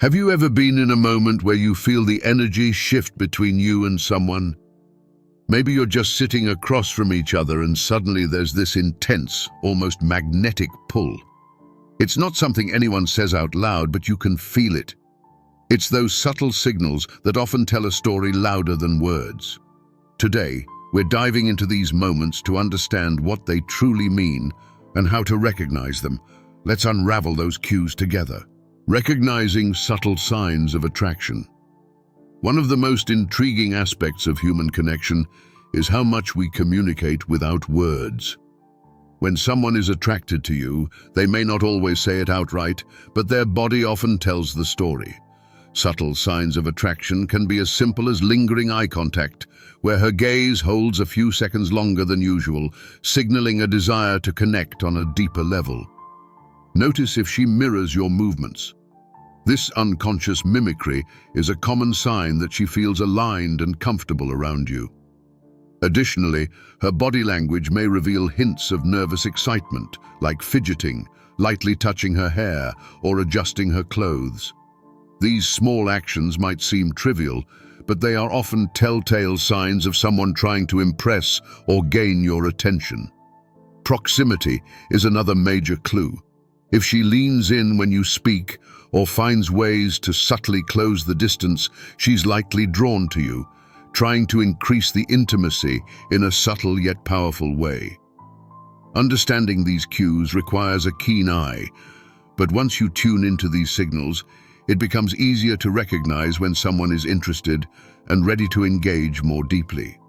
Have you ever been in a moment where you feel the energy shift between you and someone? Maybe you're just sitting across from each other and suddenly there's this intense, almost magnetic pull. It's not something anyone says out loud, but you can feel it. It's those subtle signals that often tell a story louder than words. Today, we're diving into these moments to understand what they truly mean and how to recognize them. Let's unravel those cues together. Recognizing subtle signs of attraction. One of the most intriguing aspects of human connection is how much we communicate without words. When someone is attracted to you, they may not always say it outright, but their body often tells the story. Subtle signs of attraction can be as simple as lingering eye contact, where her gaze holds a few seconds longer than usual, signaling a desire to connect on a deeper level. Notice if she mirrors your movements. This unconscious mimicry is a common sign that she feels aligned and comfortable around you. Additionally, her body language may reveal hints of nervous excitement, like fidgeting, lightly touching her hair, or adjusting her clothes. These small actions might seem trivial, but they are often telltale signs of someone trying to impress or gain your attention. Proximity is another major clue. If she leans in when you speak or finds ways to subtly close the distance, she's likely drawn to you, trying to increase the intimacy in a subtle yet powerful way. Understanding these cues requires a keen eye, but once you tune into these signals, it becomes easier to recognize when someone is interested and ready to engage more deeply.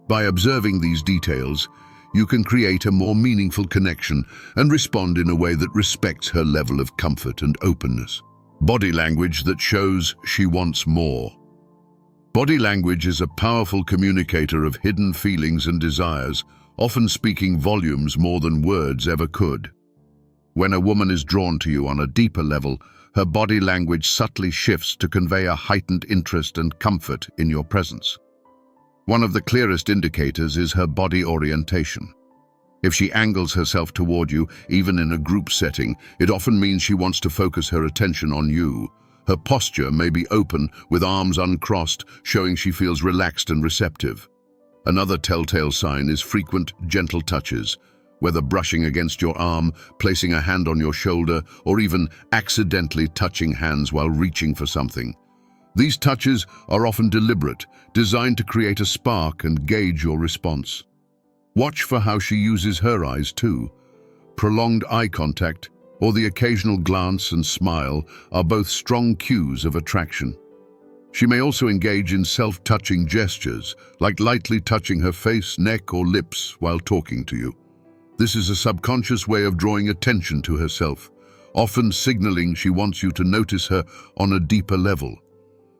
By observing these details, you can create a more meaningful connection and respond in a way that respects her level of comfort and openness. Body language that shows she wants more. Body language is a powerful communicator of hidden feelings and desires, often speaking volumes more than words ever could. When a woman is drawn to you on a deeper level, her body language subtly shifts to convey a heightened interest and comfort in your presence. One of the clearest indicators is her body orientation. If she angles herself toward you, even in a group setting, it often means she wants to focus her attention on you. Her posture may be open, with arms uncrossed, showing she feels relaxed and receptive. Another telltale sign is frequent, gentle touches, whether brushing against your arm, placing a hand on your shoulder, or even accidentally touching hands while reaching for something. These touches are often deliberate, designed to create a spark and gauge your response. Watch for how she uses her eyes too. Prolonged eye contact or the occasional glance and smile are both strong cues of attraction. She may also engage in self-touching gestures, like lightly touching her face, neck, or lips while talking to you. This is a subconscious way of drawing attention to herself, often signaling she wants you to notice her on a deeper level.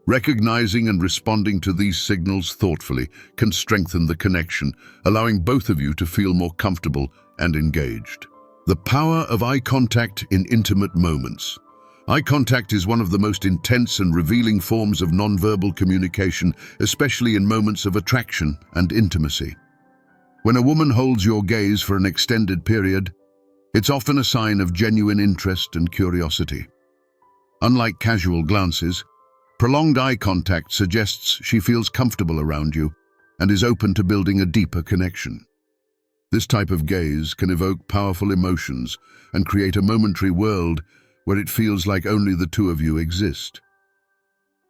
Recognizing and responding to these signals thoughtfully can strengthen the connection, allowing both of you to feel more comfortable and engaged. The power of eye contact in intimate moments. Eye contact is one of the most intense and revealing forms of nonverbal communication, especially in moments of attraction and intimacy. When a woman holds your gaze for an extended period, it's often a sign of genuine interest and curiosity. Unlike casual glances, prolonged eye contact suggests she feels comfortable around you and is open to building a deeper connection. This type of gaze can evoke powerful emotions and create a momentary world where it feels like only the two of you exist.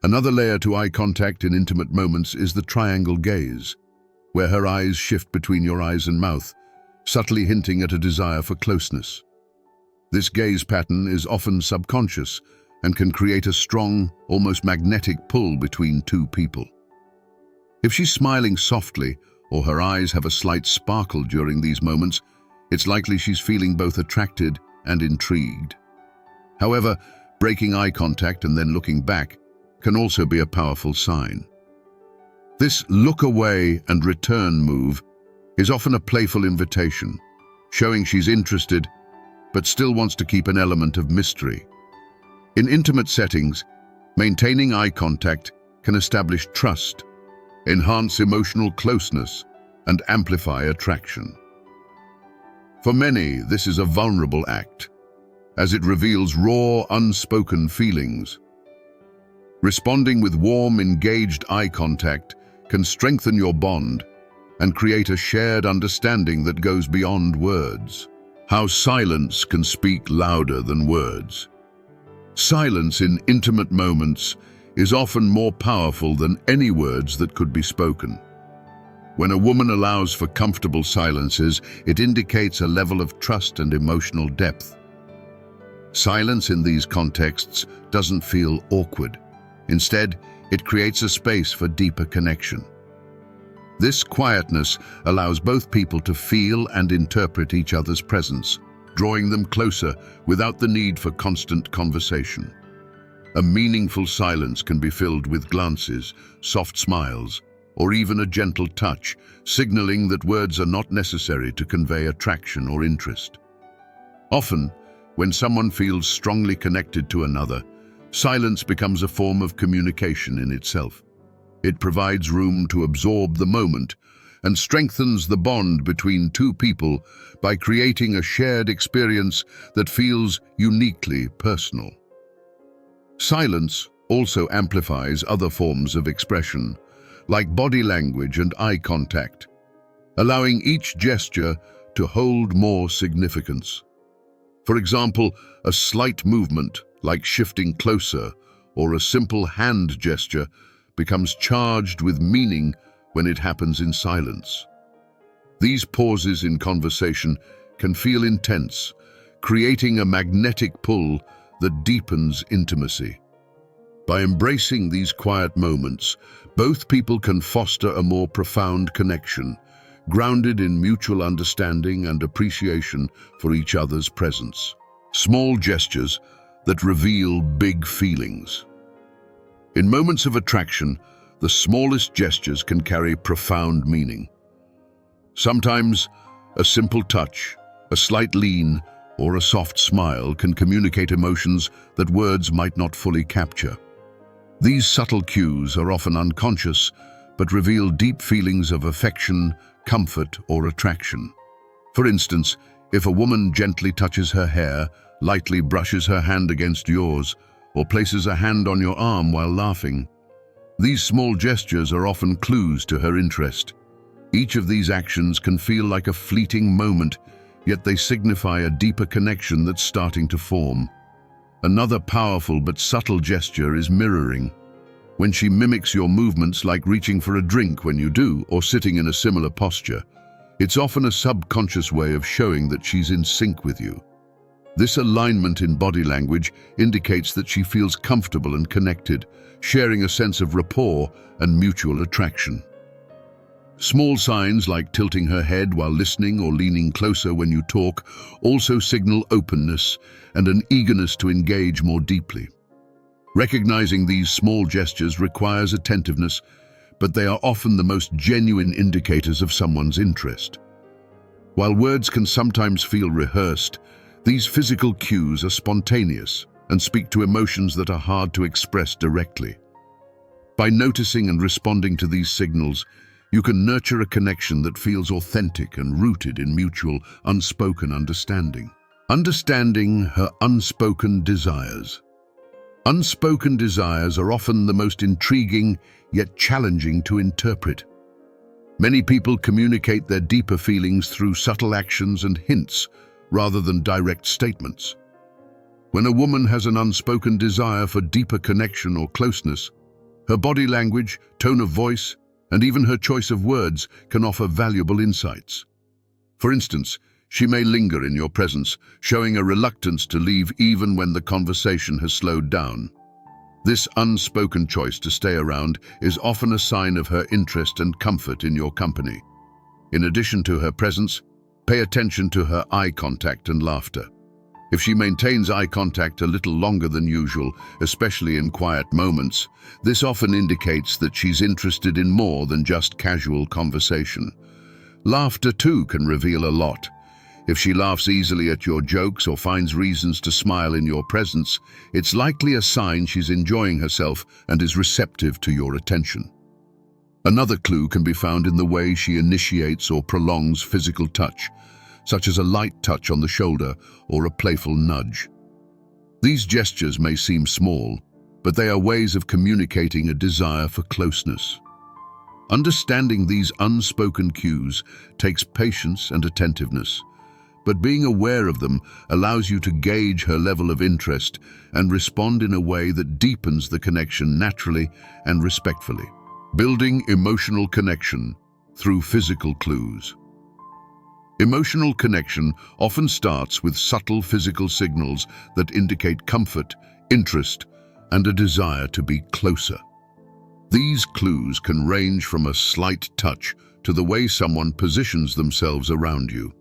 Another layer to eye contact in intimate moments is the triangle gaze, where her eyes shift between your eyes and mouth, subtly hinting at a desire for closeness. This gaze pattern is often subconscious and can create a strong, almost magnetic pull between two people. If she's smiling softly or her eyes have a slight sparkle during these moments, it's likely she's feeling both attracted and intrigued. However, breaking eye contact and then looking back can also be a powerful sign. This look away and return move is often a playful invitation, showing she's interested but still wants to keep an element of mystery. In intimate settings, maintaining eye contact can establish trust, enhance emotional closeness, and amplify attraction. For many, this is a vulnerable act, as it reveals raw, unspoken feelings. Responding with warm, engaged eye contact can strengthen your bond and create a shared understanding that goes beyond words. How silence can speak louder than words. Silence in intimate moments is often more powerful than any words that could be spoken. When a woman allows for comfortable silences, it indicates a level of trust and emotional depth. Silence in these contexts doesn't feel awkward. Instead, it creates a space for deeper connection. This quietness allows both people to feel and interpret each other's presence, drawing them closer without the need for constant conversation. A meaningful silence can be filled with glances, soft smiles, or even a gentle touch, signaling that words are not necessary to convey attraction or interest. Often, when someone feels strongly connected to another, silence becomes a form of communication in itself. It provides room to absorb the moment and strengthens the bond between two people by creating a shared experience that feels uniquely personal. Silence also amplifies other forms of expression, like body language and eye contact, allowing each gesture to hold more significance. For example, a slight movement, like shifting closer, or a simple hand gesture, becomes charged with meaning when it happens in silence. These pauses in conversation can feel intense, creating a magnetic pull that deepens intimacy. By embracing these quiet moments, both people can foster a more profound connection, grounded in mutual understanding and appreciation for each other's presence. Small gestures that reveal big feelings. In moments of attraction, the smallest gestures can carry profound meaning. Sometimes, a simple touch, a slight lean, or a soft smile can communicate emotions that words might not fully capture. These subtle cues are often unconscious, but reveal deep feelings of affection, comfort, or attraction. For instance, if a woman gently touches her hair, lightly brushes her hand against yours, or places a hand on your arm while laughing, these small gestures are often clues to her interest. Each of these actions can feel like a fleeting moment, yet they signify a deeper connection that's starting to form. Another powerful but subtle gesture is mirroring. When she mimics your movements, like reaching for a drink when you do, or sitting in a similar posture, it's often a subconscious way of showing that she's in sync with you. This alignment in body language indicates that she feels comfortable and connected, sharing a sense of rapport and mutual attraction. Small signs like tilting her head while listening or leaning closer when you talk also signal openness and an eagerness to engage more deeply. Recognizing these small gestures requires attentiveness, but they are often the most genuine indicators of someone's interest. While words can sometimes feel rehearsed, these physical cues are spontaneous and speak to emotions that are hard to express directly. By noticing and responding to these signals, you can nurture a connection that feels authentic and rooted in mutual, unspoken understanding. Understanding her unspoken desires. Unspoken desires are often the most intriguing yet challenging to interpret. Many people communicate their deeper feelings through subtle actions and hints rather than direct statements. When a woman has an unspoken desire for deeper connection or closeness, her body language, tone of voice, and even her choice of words can offer valuable insights. For instance, she may linger in your presence, showing a reluctance to leave even when the conversation has slowed down. This unspoken choice to stay around is often a sign of her interest and comfort in your company. In addition to her presence, pay attention to her eye contact and laughter. If she maintains eye contact a little longer than usual, especially in quiet moments, this often indicates that she's interested in more than just casual conversation. Laughter too can reveal a lot. If she laughs easily at your jokes or finds reasons to smile in your presence, it's likely a sign she's enjoying herself and is receptive to your attention. Another clue can be found in the way she initiates or prolongs physical touch, such as a light touch on the shoulder or a playful nudge. These gestures may seem small, but they are ways of communicating a desire for closeness. Understanding these unspoken cues takes patience and attentiveness, but being aware of them allows you to gauge her level of interest and respond in a way that deepens the connection naturally and respectfully. Building emotional connection through physical clues. Emotional connection often starts with subtle physical signals that indicate comfort, interest, and a desire to be closer. These clues can range from a slight touch to the way someone positions themselves around you.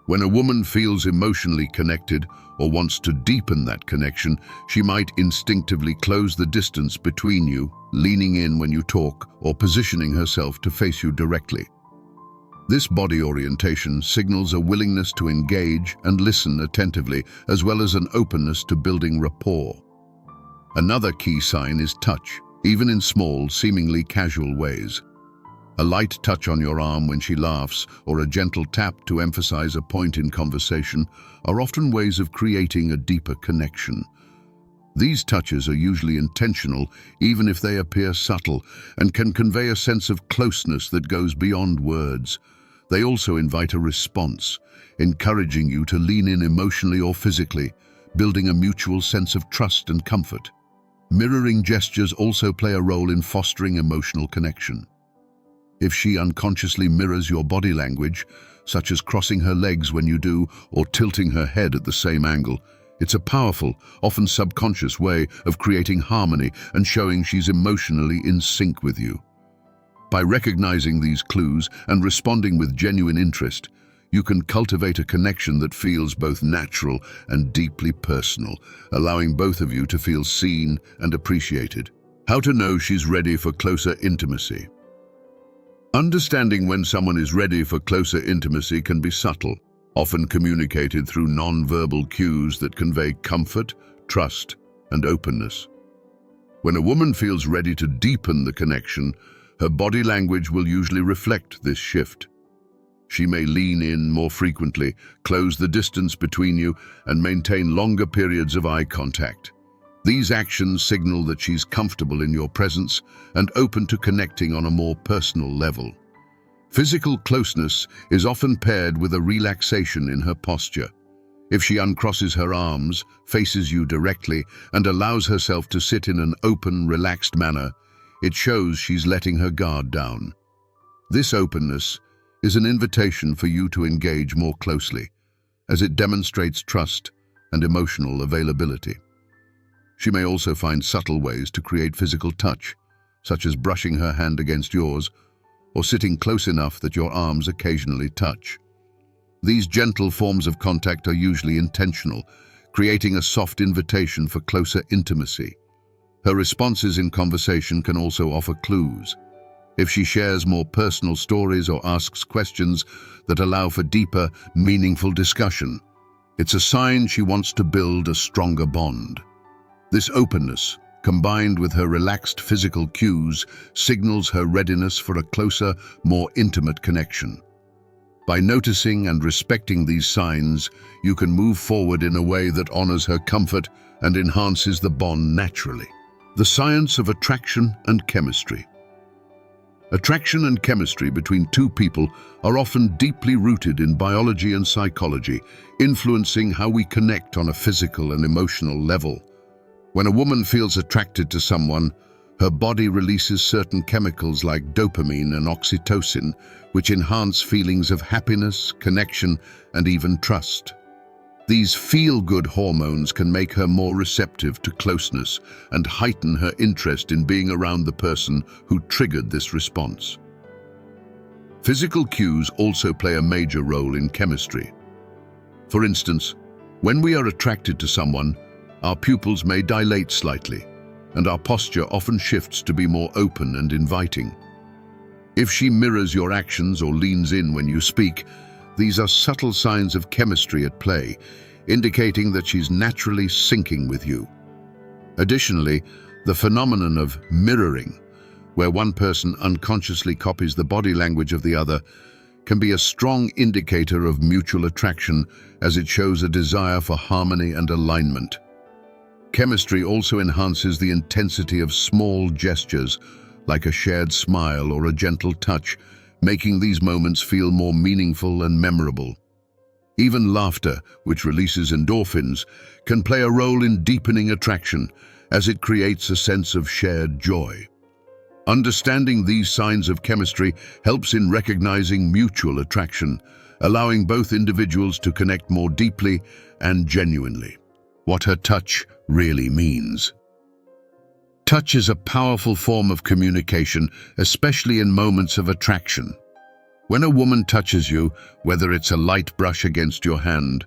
When a woman feels emotionally connected or wants to deepen that connection, she might instinctively close the distance between you, leaning in when you talk or positioning herself to face you directly. This body orientation signals a willingness to engage and listen attentively, as well as an openness to building rapport. Another key sign is touch, even in small, seemingly casual ways. A light touch on your arm when she laughs, or a gentle tap to emphasize a point in conversation, are often ways of creating a deeper connection. These touches are usually intentional, even if they appear subtle, and can convey a sense of closeness that goes beyond words. They also invite a response, encouraging you to lean in emotionally or physically, building a mutual sense of trust and comfort. Mirroring gestures also play a role in fostering emotional connection. If she unconsciously mirrors your body language, such as crossing her legs when you do or tilting her head at the same angle, it's a powerful, often subconscious way of creating harmony and showing she's emotionally in sync with you. By recognizing these clues and responding with genuine interest, you can cultivate a connection that feels both natural and deeply personal, allowing both of you to feel seen and appreciated. How to know she's ready for closer intimacy. Understanding when someone is ready for closer intimacy can be subtle, often communicated through non-verbal cues that convey comfort, trust, and openness. When a woman feels ready to deepen the connection, her body language will usually reflect this shift. She may lean in more frequently, close the distance between you, and maintain longer periods of eye contact. These actions signal that she's comfortable in your presence and open to connecting on a more personal level. Physical closeness is often paired with a relaxation in her posture. If she uncrosses her arms, faces you directly, and allows herself to sit in an open, relaxed manner, it shows she's letting her guard down. This openness is an invitation for you to engage more closely, as it demonstrates trust and emotional availability. She may also find subtle ways to create physical touch, such as brushing her hand against yours or sitting close enough that your arms occasionally touch. These gentle forms of contact are usually intentional, creating a soft invitation for closer intimacy. Her responses in conversation can also offer clues. If she shares more personal stories or asks questions that allow for deeper, meaningful discussion, it's a sign she wants to build a stronger bond. This openness, combined with her relaxed physical cues, signals her readiness for a closer, more intimate connection. By noticing and respecting these signs, you can move forward in a way that honors her comfort and enhances the bond naturally. The science of attraction and chemistry. Attraction and chemistry between two people are often deeply rooted in biology and psychology, influencing how we connect on a physical and emotional level. When a woman feels attracted to someone, her body releases certain chemicals like dopamine and oxytocin, which enhance feelings of happiness, connection, and even trust. These feel-good hormones can make her more receptive to closeness and heighten her interest in being around the person who triggered this response. Physical cues also play a major role in chemistry. For instance, when we are attracted to someone, our pupils may dilate slightly, and our posture often shifts to be more open and inviting. If she mirrors your actions or leans in when you speak, these are subtle signs of chemistry at play, indicating that she's naturally syncing with you. Additionally, the phenomenon of mirroring, where one person unconsciously copies the body language of the other, can be a strong indicator of mutual attraction, as it shows a desire for harmony and alignment. Chemistry also enhances the intensity of small gestures, like a shared smile or a gentle touch, making these moments feel more meaningful and memorable. Even laughter, which releases endorphins, can play a role in deepening attraction, as it creates a sense of shared joy. Understanding these signs of chemistry helps in recognizing mutual attraction, allowing both individuals to connect more deeply and genuinely. What her touch really means. Touch is a powerful form of communication, especially in moments of attraction. When a woman touches you, whether it's a light brush against your hand,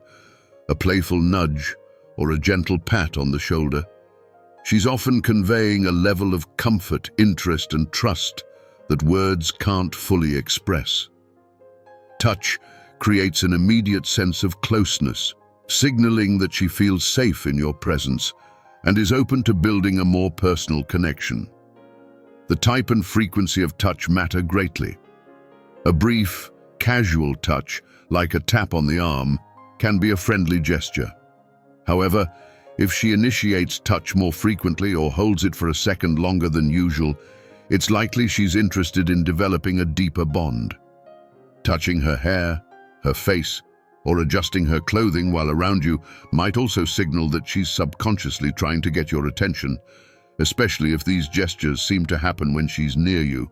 a playful nudge, or a gentle pat on the shoulder, she's often conveying a level of comfort, interest, and trust that words can't fully express. Touch creates an immediate sense of closeness, signaling that she feels safe in your presence and is open to building a more personal connection. The type and frequency of touch matter greatly. A brief, casual touch, like a tap on the arm, can be a friendly gesture. However, if she initiates touch more frequently or holds it for a second longer than usual, it's likely she's interested in developing a deeper bond. Touching her hair, her face, or adjusting her clothing while around you might also signal that she's subconsciously trying to get your attention, especially if these gestures seem to happen when she's near you.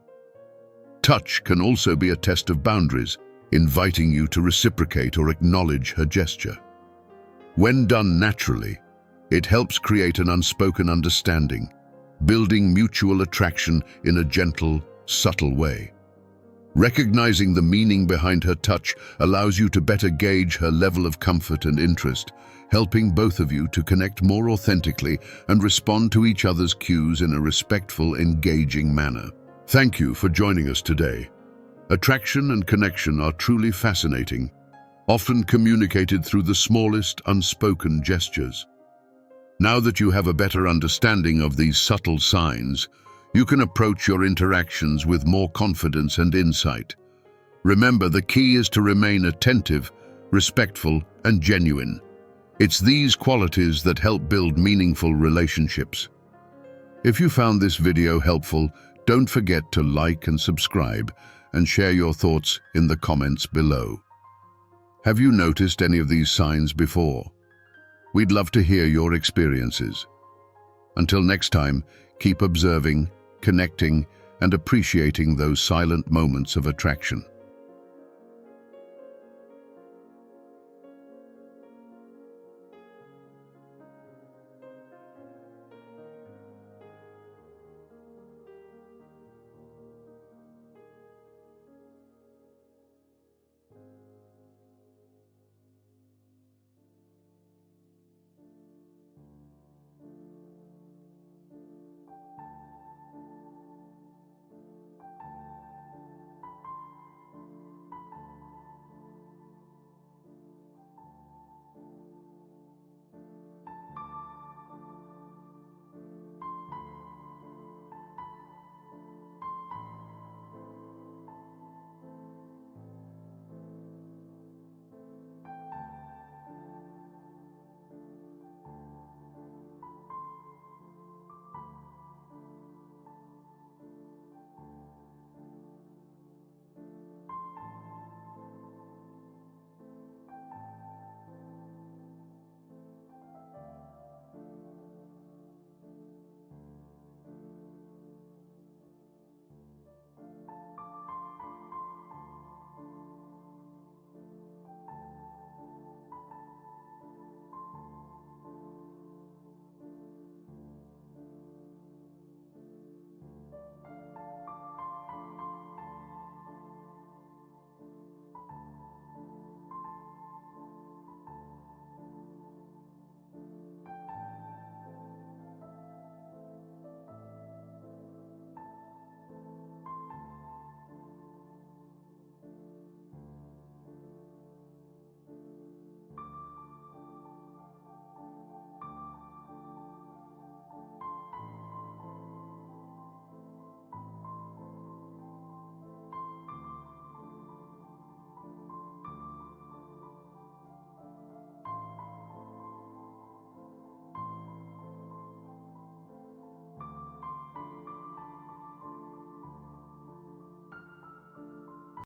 Touch can also be a test of boundaries, inviting you to reciprocate or acknowledge her gesture. When done naturally, it helps create an unspoken understanding, building mutual attraction in a gentle, subtle way. Recognizing the meaning behind her touch allows you to better gauge her level of comfort and interest, helping both of you to connect more authentically and respond to each other's cues in a respectful, engaging manner. Thank you for joining us today. Attraction and connection are truly fascinating, often communicated through the smallest unspoken gestures. Now that you have a better understanding of these subtle signs, you can approach your interactions with more confidence and insight. Remember, the key is to remain attentive, respectful, and genuine. It's these qualities that help build meaningful relationships. If you found this video helpful, don't forget to like and subscribe, and share your thoughts in the comments below. Have you noticed any of these signs before? We'd love to hear your experiences. Until next time, keep observing, connecting, and appreciating those silent moments of attraction.